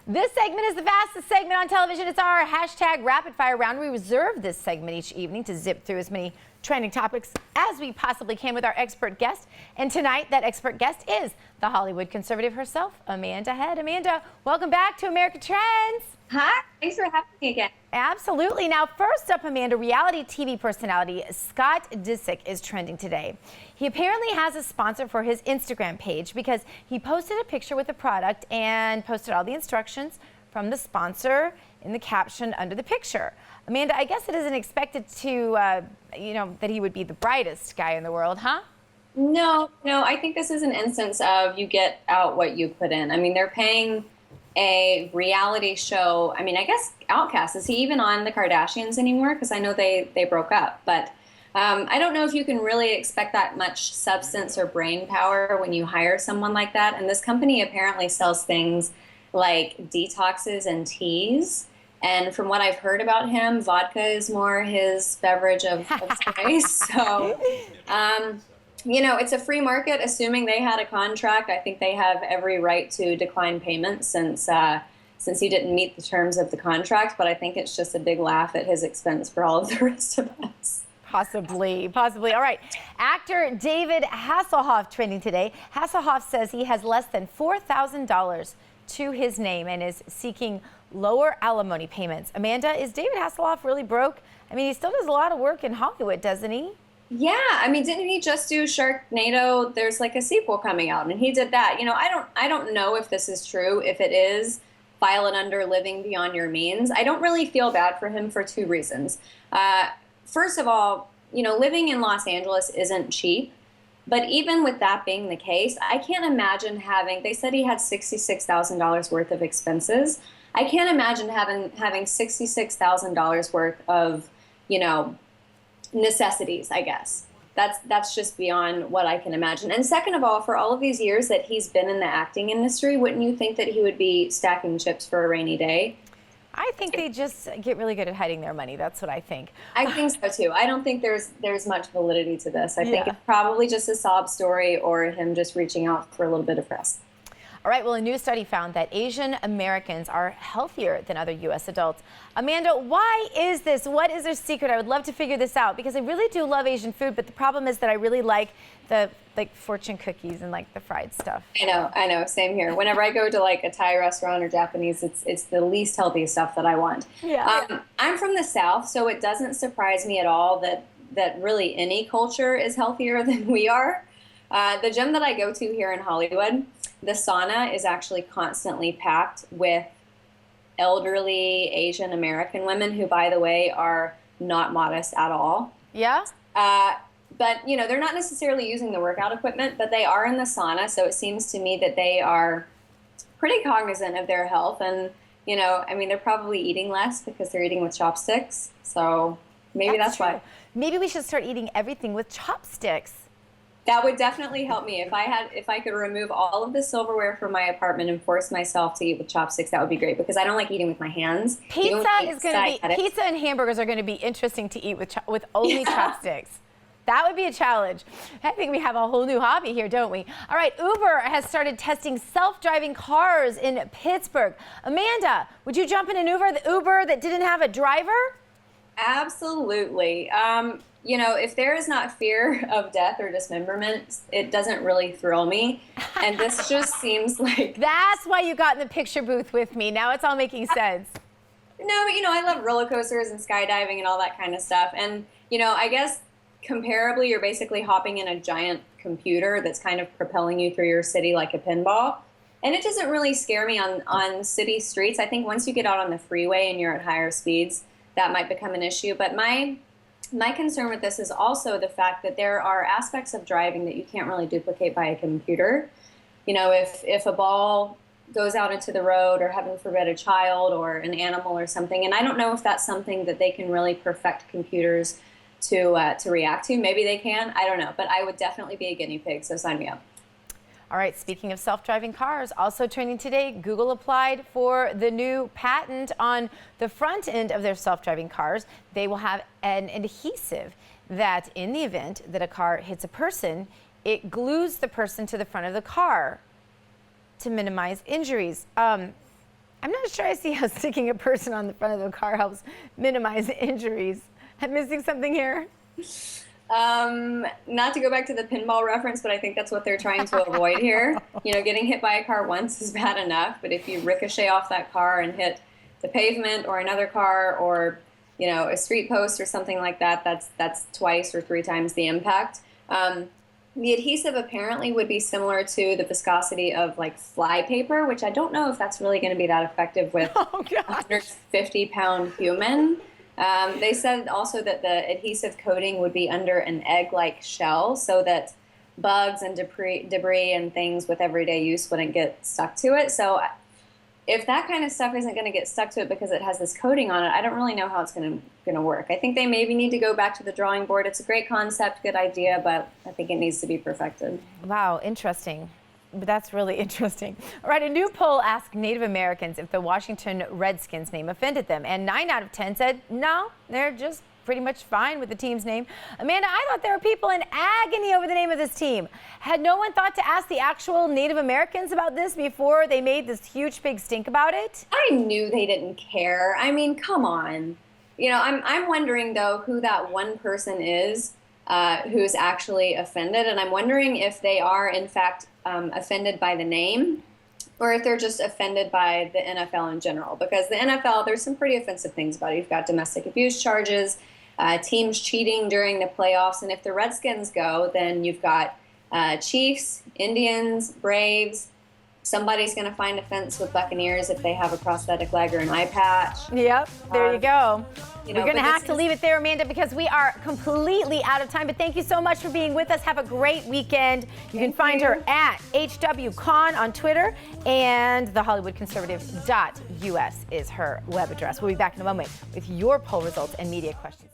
This segment is the fastest segment on television. It's our hashtag rapid fire round. We reserve this segment each evening to zip through as many trending topics as we possibly can with our expert guest. And tonight, that expert guest is the Hollywood conservative herself, Amanda Head. Amanda, welcome back to America Trends. Hi, thanks for having me again. Absolutely. Now, first up, Amanda, reality TV personality Scott Disick is trending today. He apparently has a sponsor for his Instagram page because he posted a picture with the product and posted all the instructions from the sponsor in the caption under the picture. Amanda, I guess it isn't expected to, that he would be the brightest guy in the world, huh? No, I think this is an instance of you get out what you put in. I mean, they're paying a reality show. I mean, I guess Outcast, is he even on the Kardashians anymore? Because I know they broke up, but I don't know if you can really expect that much substance or brain power when you hire someone like that. And this company apparently sells things like detoxes and teas. And from what I've heard about him, vodka is more his beverage of choice. So, it's a free market, assuming they had a contract. I think they have every right to decline payment since he didn't meet the terms of the contract. But I think it's just a big laugh at his expense for all of the rest of us. Possibly. All right. Actor David Hasselhoff trending today. Hasselhoff says he has less than $4,000 to his name and is seeking lower alimony payments. Amanda, is David Hasselhoff really broke? I mean, he still does a lot of work in Hollywood, doesn't he? Yeah, I mean, didn't he just do Sharknado? There's like a sequel coming out, and he did that. I don't know if this is true. If it is, file it under living beyond your means. I don't really feel bad for him for two reasons. First of all, living in Los Angeles isn't cheap. But even with that being the case, I can't imagine they said he had $66,000 worth of expenses. I can't imagine having $66,000 worth of, necessities, I guess. That's just beyond what I can imagine. And second of all, for all of these years that he's been in the acting industry, wouldn't you think that he would be stacking chips for a rainy day? I think they just get really good at hiding their money. That's what I think. I think so too. I don't think there's much validity to this. I think it's probably just a sob story or him just reaching out for a little bit of press. All right, well, a new study found that Asian Americans are healthier than other U.S. adults. Amanda, why is this? What is their secret? I would love to figure this out because I really do love Asian food, but the problem is that I really like the fortune cookies and the fried stuff. I know, same here. Whenever I go to a Thai restaurant or Japanese, it's the least healthy stuff that I want. Yeah. I'm from the South, so it doesn't surprise me at all that really any culture is healthier than we are. The gym that I go to here in Hollywood, the sauna is actually constantly packed with elderly Asian American women who, by the way, are not modest at all. Yeah? But, they're not necessarily using the workout equipment, but they are in the sauna. So it seems to me that they are pretty cognizant of their health. And, they're probably eating less because they're eating with chopsticks. So maybe that's why. Maybe we should start eating everything with chopsticks. That would definitely help me. If I could remove all of the silverware from my apartment and force myself to eat with chopsticks, that would be great because I don't like eating with my hands. Pizza and hamburgers are going to be interesting to eat with only chopsticks. That would be a challenge. I think we have a whole new hobby here, don't we? All right, Uber has started testing self-driving cars in Pittsburgh. Amanda, would you jump in an Uber that didn't have a driver? Absolutely. If there is not fear of death or dismemberment, it doesn't really thrill me. And this just seems like... That's why you got in the picture booth with me. Now it's all making sense. No, but I love roller coasters and skydiving and all that kind of stuff. And, I guess comparably, you're basically hopping in a giant computer that's kind of propelling you through your city like a pinball. And it doesn't really scare me on city streets. I think once you get out on the freeway and you're at higher speeds, that might become an issue. But my concern with this is also the fact that there are aspects of driving that you can't really duplicate by a computer. If a ball goes out into the road or heaven forbid a child or an animal or something, and I don't know if that's something that they can really perfect computers to react to. Maybe they can, I don't know, but I would definitely be a guinea pig, so sign me up. All right, speaking of self-driving cars, also trending today, Google applied for the new patent on the front end of their self-driving cars. They will have an adhesive that in the event that a car hits a person, it glues the person to the front of the car to minimize injuries. I'm not sure I see how sticking a person on the front of the car helps minimize injuries. I'm missing something here. Not to go back to the pinball reference, but I think that's what they're trying to avoid here. Getting hit by a car once is bad enough, but if you ricochet off that car and hit the pavement or another car or, a street post or something like that, that's twice or 3 times the impact. The adhesive apparently would be similar to the viscosity of like fly paper, which I don't know if that's really going to be that effective with a 150-pound human. They said also that the adhesive coating would be under an egg-like shell so that bugs and debris and things with everyday use wouldn't get stuck to it. So if that kind of stuff isn't going to get stuck to it because it has this coating on it, I don't really know how it's going to work. I think they maybe need to go back to the drawing board. It's a great concept, good idea, but I think it needs to be perfected. Wow, interesting. But that's really interesting. All right, a new poll asked Native Americans if the Washington Redskins name offended them, and 9 out of 10 said no, they're just pretty much fine with the team's name. Amanda, I thought there were people in agony over the name of this team. Had no one thought to ask the actual Native Americans about this before they made this huge big stink about it? I knew they didn't care. I mean, come on. I'm wondering, though, who that one person is who's actually offended, and I'm wondering if they are, in fact, offended by the name, or if they're just offended by the NFL in general. Because the NFL, there's some pretty offensive things about it. You've got domestic abuse charges, teams cheating during the playoffs, and if the Redskins go, then you've got Chiefs, Indians, Braves. Somebody's going to find offense with Buccaneers if they have a prosthetic leg or an eye patch. Yep, there you go. We're going to have to leave it there, Amanda, because we are completely out of time. But thank you so much for being with us. Have a great weekend. You can find her at HWCon on Twitter, and thehollywoodconservative.us is her web address. We'll be back in a moment with your poll results and media questions.